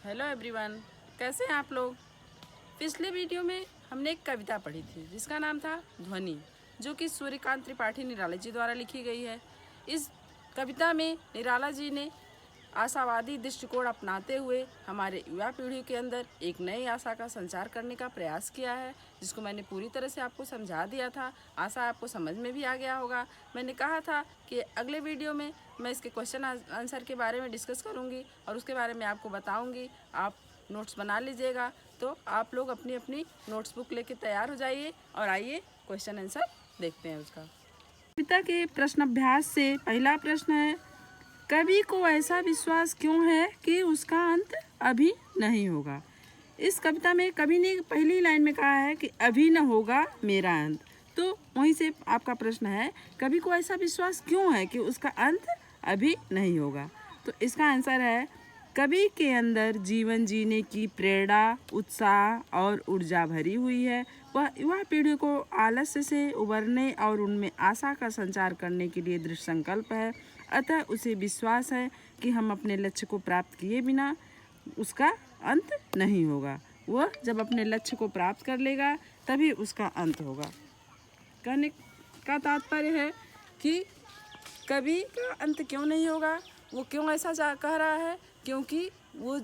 Hello everyone, कैसे हैं आप लोग। पिछले वीडियो में हमने एक कविता पढ़ी थी जिसका नाम था ध्वनि, जो कि सूर्यकांत त्रिपाठी निराला जी द्वारा लिखी गई है। इस कविता में निराला जी ने आशावादी दृष्टिकोण अपनाते हुए हमारे युवा पीढ़ी के अंदर एक नई आशा का संचार करने का प्रयास किया है, जिसको मैंने पूरी तरह से आपको समझा दिया था। आशा आपको समझ में भी आ गया होगा। मैंने कहा था कि अगले वीडियो में मैं इसके क्वेश्चन आंसर के बारे में डिस्कस करूंगी और उसके बारे में आपको बताऊंगी। आप नोट्स बना लीजिएगा। तो आप लोग अपनी अपनी नोट्स बुक लेके तैयार हो जाइए और आइए क्वेश्चन आंसर देखते हैं उसका। कविता के प्रश्न अभ्यास से पहला प्रश्न है, कवि को ऐसा विश्वास क्यों है कि उसका अंत अभी नहीं होगा। इस कविता में कवि ने पहली लाइन में कहा है कि अभी न होगा मेरा अंत। तो वहीं से आपका प्रश्न है, कवि को ऐसा विश्वास क्यों है कि उसका अंत अभी नहीं होगा। तो इसका आंसर है, कवि के अंदर जीवन जीने की प्रेरणा, उत्साह और ऊर्जा भरी हुई है। वह युवा पीढ़ी को आलस्य से उबरने और उनमें आशा का संचार करने के लिए दृढ़ संकल्प है। अतः उसे विश्वास है कि हम अपने लक्ष्य को प्राप्त किए बिना उसका अंत नहीं होगा। वह जब अपने लक्ष्य को प्राप्त कर लेगा तभी उसका अंत होगा। कहने का तात्पर्य है कि कवि का अंत क्यों नहीं होगा, वो क्यों ऐसा कह रहा है, क्योंकि वो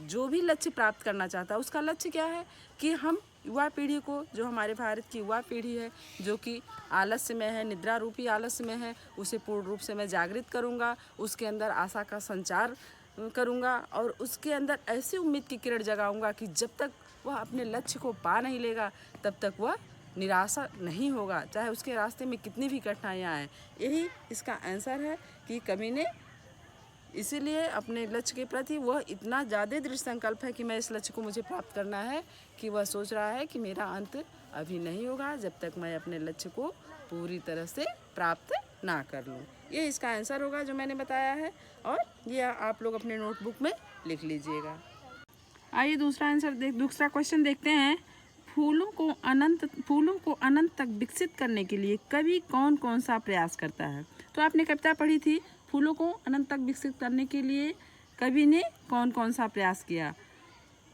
जो भी लक्ष्य प्राप्त करना चाहता है उसका लक्ष्य क्या है कि हम युवा पीढ़ी को, जो हमारे भारत की युवा पीढ़ी है जो कि आलस्य में है, निद्रा रूपी आलस्य में है, उसे पूर्ण रूप से मैं जागृत करूँगा, उसके अंदर आशा का संचार करूँगा और उसके अंदर ऐसी उम्मीद की किरण जगाऊँगा कि जब तक वह अपने लक्ष्य को पा नहीं लेगा तब तक वह निराशा नहीं होगा, चाहे उसके रास्ते में कितनी भी कठिनाइयाँ आएँ। यही इसका आंसर है कि कवि ने इसीलिए अपने लक्ष्य के प्रति वह इतना ज़्यादा दृढ़ संकल्प है कि मैं इस लक्ष्य को मुझे प्राप्त करना है कि वह सोच रहा है कि मेरा अंत अभी नहीं होगा जब तक मैं अपने लक्ष्य को पूरी तरह से प्राप्त ना कर लूँ। ये इसका आंसर होगा जो मैंने बताया है और ये आप लोग अपने नोटबुक में लिख लीजिएगा। आइए दूसरा क्वेश्चन देखते हैं। फूलों को अनंत तक विकसित करने के लिए कवि कौन कौन सा प्रयास करता है। तो आपने कविता पढ़ी थी, फूलों को अनंत तक विकसित करने के लिए कवि ने कौन कौन सा प्रयास किया।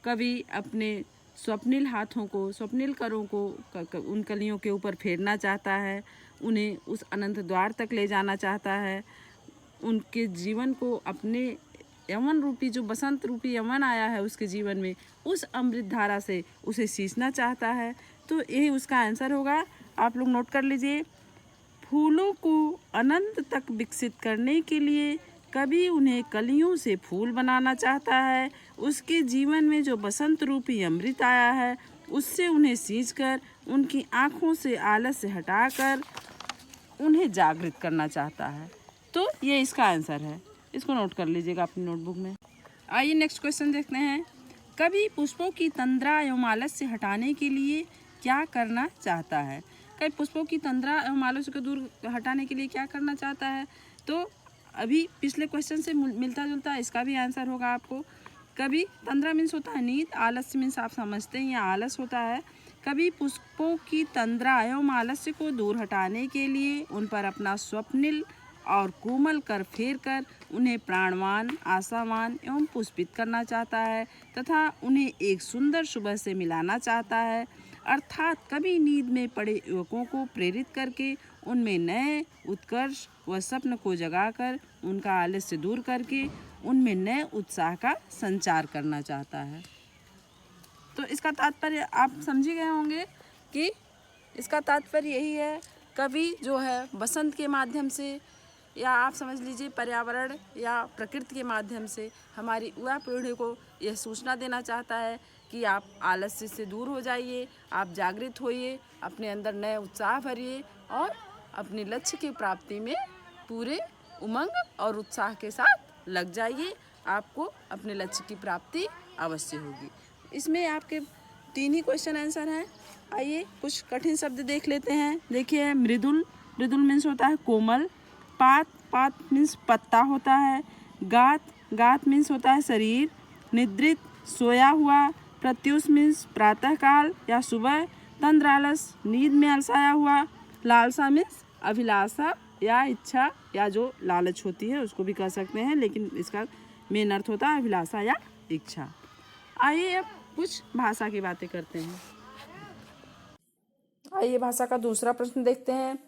कवि अपने स्वप्निल हाथों को, स्वप्निल करों को उन कलियों के ऊपर फेरना चाहता है, उन्हें उस अनंत द्वार तक ले जाना चाहता है, उनके जीवन को अपने यमन रूपी, जो बसंत रूपी यमन आया है उसके जीवन में, उस अमृत धारा से उसे सींचना चाहता है। तो यही उसका आंसर होगा। आप लोग नोट कर लीजिए। फूलों को अनंत तक विकसित करने के लिए कवि उन्हें कलियों से फूल बनाना चाहता है। उसके जीवन में जो बसंत रूपी अमृत आया है उससे उन्हें सींचकर उनकी आँखों से आलस्य हटाकर उन्हें जागृत करना चाहता है। तो ये इसका आंसर है, इसको नोट कर लीजिएगा अपनी नोटबुक में। आइए नेक्स्ट क्वेश्चन देखते हैं। कवि पुष्पों की तंद्रा एवं आलस्य हटाने के लिए क्या करना चाहता है। कवि पुष्पों की तंद्रा एवं आलस्य को दूर हटाने के लिए क्या करना चाहता है। तो अभी पिछले क्वेश्चन से मिलता जुलता इसका भी आंसर होगा आपको। कवि, तंद्रा मीन्स होता है नींद, आलस्य मीन्स आप समझते हैं या आलस होता है। कवि पुष्पों की तंद्रा एवं आलस्य को दूर हटाने के लिए उन पर अपना स्वप्निल और कोमल कर फेर कर उन्हें प्राणवान, आशावान एवं पुष्पित करना चाहता है तथा उन्हें एक सुंदर सुबह से मिलाना चाहता है। अर्थात कवि नींद में पड़े युवकों को प्रेरित करके उनमें नए उत्कर्ष व स्वप्न को जगाकर उनका आलस्य दूर करके उनमें नए उत्साह का संचार करना चाहता है। तो इसका तात्पर्य आप समझ गए होंगे कि इसका तात्पर्य यही है, कवि जो है बसंत के माध्यम से या आप समझ लीजिए पर्यावरण या प्रकृति के माध्यम से हमारी युवा पीढ़ी को यह सूचना देना चाहता है कि आप आलस्य से दूर हो जाइए, आप जागृत होइए, अपने अंदर नए उत्साह भरिए और अपने लक्ष्य की प्राप्ति में पूरे उमंग और उत्साह के साथ लग जाइए। आपको अपने लक्ष्य की प्राप्ति अवश्य होगी। इसमें आपके 3 ही क्वेश्चन आंसर हैं। आइए कुछ कठिन शब्द देख लेते हैं। देखिए, मृदुल, मृदुल मीन्स होता है कोमल। पात, पात मीन्स पत्ता होता है। गात, गात मीन्स होता है शरीर। निद्रित, सोया हुआ। प्रत्युष मीन्स प्रातःकाल या सुबह। तंद्रालस, नींद में अलसाया हुआ। लालसा मीन्स अभिलाषा या इच्छा या जो लालच होती है उसको भी कह सकते हैं, लेकिन इसका मेन अर्थ होता है अभिलाषा या इच्छा। आइए अब कुछ भाषा की बातें करते हैं। आइए भाषा का दूसरा प्रश्न देखते हैं।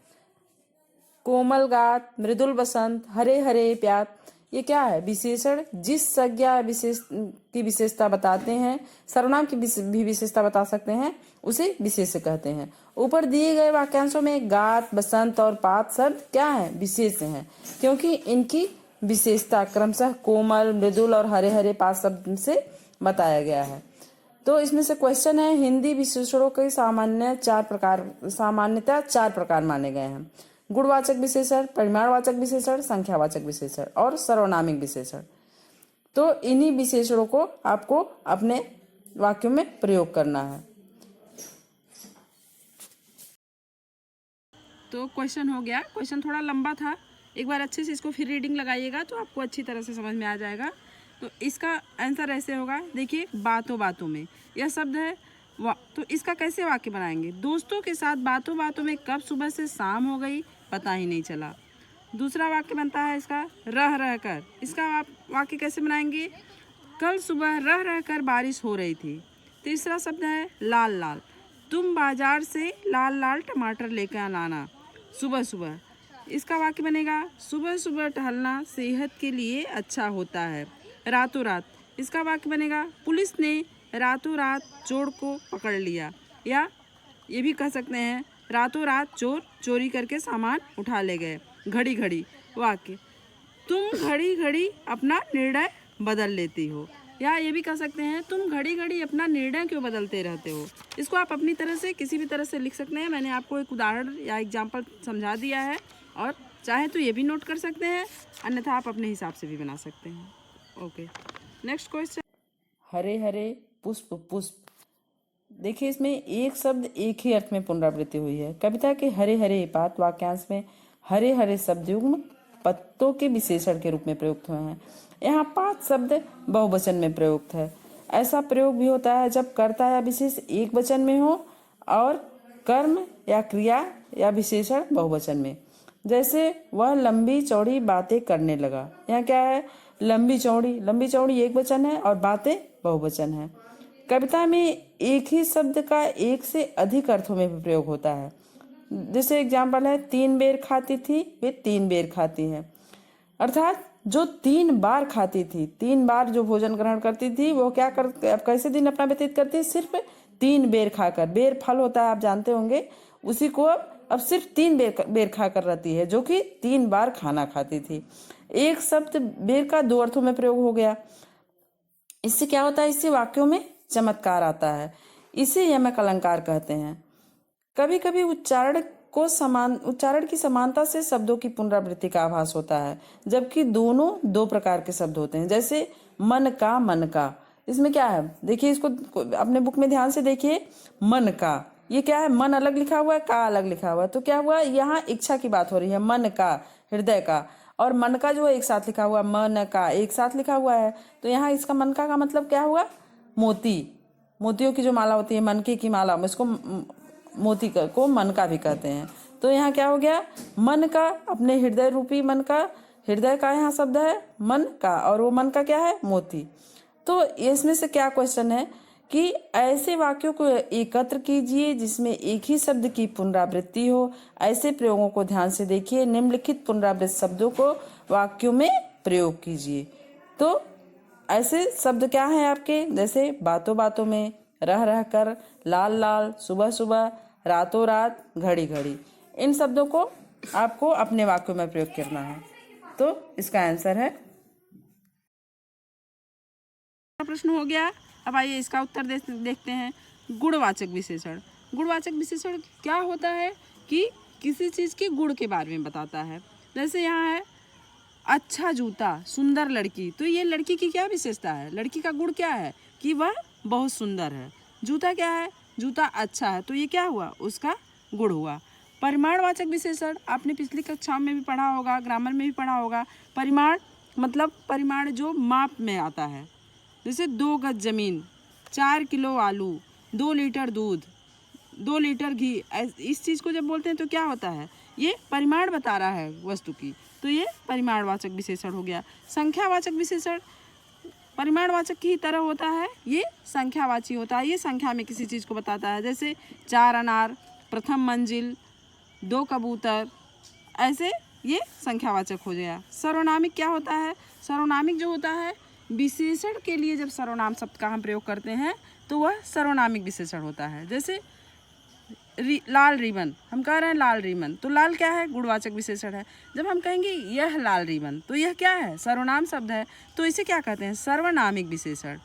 कोमल गात, मृदुल बसंत, हरे हरे प्यात, ये क्या है? विशेषण जिस संज्ञा की विशेषता बताते हैं, सर्वनाम की भी विशेषता बता सकते हैं, उसे विशेष्य कहते हैं। ऊपर दिए गए वाक्यांशों में गात, बसंत और पात शब्द क्या है? विशेष्य हैं, क्योंकि इनकी विशेषता क्रमशः कोमल, मृदुल और हरे हरे पात शब्द से बताया गया है। तो इसमें से क्वेश्चन है, हिंदी विशेषणों के सामान्यतः चार प्रकार माने गए हैं। गुणवाचक विशेषण, परिमाणवाचक विशेषण, संख्यावाचक विशेषण और सर्वनामिक विशेषण। तो इन्हीं विशेषणों को आपको अपने वाक्यों में प्रयोग करना है। तो क्वेश्चन हो गया। क्वेश्चन थोड़ा लंबा था, एक बार अच्छे से इसको फिर रीडिंग लगाइएगा तो आपको अच्छी तरह से समझ में आ जाएगा। तो इसका आंसर ऐसे होगा, देखिए, बातों बातों में यह शब्द है तो इसका कैसे वाक्य बनाएंगे? दोस्तों के साथ बातों बातों में कब सुबह से शाम हो गई पता ही नहीं चला। दूसरा वाक्य बनता है इसका रह रह कर। इसका वाक्य कैसे बनाएंगे? कल सुबह रह रह कर बारिश हो रही थी। तीसरा शब्द है लाल लाल। तुम बाजार से लाल लाल टमाटर लेकर लाना सुबह सुबह। इसका वाक्य बनेगा सुबह सुबह टहलना सेहत के लिए अच्छा होता है। रातों रात। इसका वाक्य बनेगा पुलिस ने रातों रात चोर को पकड़ लिया। या ये भी कह सकते हैं रातों रात चोर चोरी करके सामान उठा ले गए। घड़ी घड़ी वाक्य, तुम घड़ी घड़ी अपना निर्णय बदल लेती हो। या ये भी कह सकते हैं तुम घड़ी घड़ी अपना निर्णय क्यों बदलते रहते हो। इसको आप अपनी तरह से किसी भी तरह से लिख सकते हैं। मैंने आपको एक उदाहरण या एग्जाम्पल समझा दिया है, और चाहे तो ये भी नोट कर सकते हैं, अन्यथा आप अपने हिसाब से भी बना सकते हैं। Okay, next question. हरे हरे पुष्प पुष्प। देखिए, इसमें एक शब्द एक ही अर्थ में पुनरावृत्ति हुई है। कविता के हरे हरे पात वाक्यांश में हरे हरे शब्द युग्म पत्तों के विशेषण के रूप में प्रयुक्त हुए हैं। यहाँ पात शब्द बहुवचन में प्रयुक्त है। ऐसा प्रयोग भी होता है जब कर्ता या विशेष एक वचन में हो और कर्म या क्रिया या विशेषण बहुवचन में। जैसे वह लंबी चौड़ी बातें करने लगा। यहाँ क्या है? लंबी चौड़ी एक वचन है और बातें बहुवचन है। कविता में एक ही शब्द का एक से अधिक अर्थों में भी प्रयोग होता है। जैसे एग्जाम्पल है, 3 बेर खाती थी वे 3 बेर खाती है। अर्थात जो 3 बार खाती थी, 3 बार जो भोजन ग्रहण करती थी, वो क्या कैसे दिन अपना व्यतीत करती? सिर्फ 3 बेर खाकर। बेर फल होता है, आप जानते होंगे, उसी को अब सिर्फ 3 बेर खाकर रहती है, जो कि 3 बार खाना खाती थी। एक शब्द बेर का 2 अर्थों में प्रयोग हो गया। इससे क्या होता है? इससे वाक्यों में चमत्कार आता है। इसे यमक अलंकार कहते हैं। कभी कभी उच्चारण की समानता से शब्दों की पुनरावृत्ति का आभास होता है, जबकि दोनों 2 प्रकार के शब्द होते हैं। जैसे मन का। इसमें क्या है? देखिए, इसको अपने बुक में ध्यान से देखिए। मन का, ये क्या है? मन अलग लिखा हुआ है, का अलग लिखा हुआ है। तो क्या हुआ? यहाँ इच्छा की बात हो रही है, मन का, हृदय का, और मन का जो है एक साथ लिखा हुआ, मन का एक साथ लिखा हुआ है। तो यहाँ इसका मन का मतलब क्या हुआ? मोतियों की जो माला होती है, मनके की माला, इसको मोती को मन का भी कहते हैं। तो यहाँ क्या हो गया? मन का, अपने हृदय रूपी मन का, हृदय का यहाँ शब्द है मन का, और वो मन का क्या है? मोती। तो इसमें से क्या क्वेश्चन है कि ऐसे वाक्यों को एकत्र कीजिए जिसमें एक ही शब्द की पुनरावृत्ति हो। ऐसे प्रयोगों को ध्यान से देखिए। निम्नलिखित पुनरावृत्त शब्दों को वाक्यों में प्रयोग कीजिए। तो ऐसे शब्द क्या हैं आपके? जैसे बातों बातों में, रह रह कर, लाल लाल, सुबह सुबह, रातों रात, घड़ी घड़ी। इन शब्दों को आपको अपने वाक्यों में प्रयोग करना है। तो इसका आंसर है। प्रश्न हो गया। अब आइए इसका उत्तर देखते हैं। गुणवाचक विशेषण। गुणवाचक विशेषण क्या होता है कि किसी चीज़ के गुण के बारे में बताता है। जैसे यहाँ है अच्छा जूता, सुंदर लड़की। तो ये लड़की की क्या विशेषता है? लड़की का गुण क्या है? कि वह बहुत सुंदर है। जूता क्या है? जूता अच्छा है। तो ये क्या हुआ? उसका गुण हुआ। परिमाणवाचक विशेषण आपने पिछली कक्षाओं में भी पढ़ा होगा, ग्रामर में भी पढ़ा होगा। परिमाण मतलब परिमाण जो माप में आता है। जैसे 2 गज जमीन, 4 किलो आलू, 2 लीटर दूध, 2 लीटर घी। इस चीज़ को जब बोलते हैं तो क्या होता है? ये परिमाण बता रहा है वस्तु की। तो ये परिमाणवाचक विशेषण हो गया। संख्यावाचक विशेषण परिमाणवाचक की तरह होता है, ये संख्यावाची होता है, ये संख्या में किसी चीज़ को बताता है। जैसे 4 अनार, प्रथम मंजिल, 2 कबूतर, ऐसे ये संख्यावाचक हो गया। सर्वनामिक क्या होता है? सर्वनामिक जो होता है, विशेषण के लिए जब सर्वनाम शब्द का हम प्रयोग करते हैं तो वह सर्वनामिक विशेषण होता है। जैसे लाल रिबन, हम कह रहे हैं लाल रिबन, तो लाल क्या है? गुणवाचक विशेषण है। जब हम कहेंगे यह लाल रिबन, तो यह क्या है? सर्वनाम शब्द है, तो इसे क्या कहते हैं? सर्वनामिक विशेषण।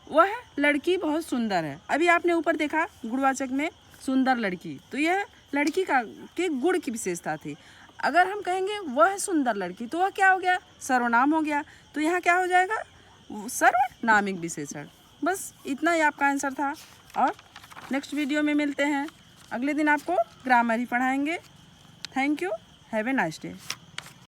वह लड़की बहुत सुंदर है, अभी आपने ऊपर देखा गुणवाचक में सुंदर लड़की, तो यह लड़की के गुण की विशेषता थी। अगर हम कहेंगे वह सुंदर लड़की, तो वह क्या हो गया? सर्वनाम हो गया, तो यहाँ क्या हो जाएगा? सर्वनामिक विशेषण। बस इतना ही आपका आंसर था, और नेक्स्ट वीडियो में मिलते हैं। अगले दिन आपको ग्रामर ही पढ़ाएंगे। Thank you, have a nice day.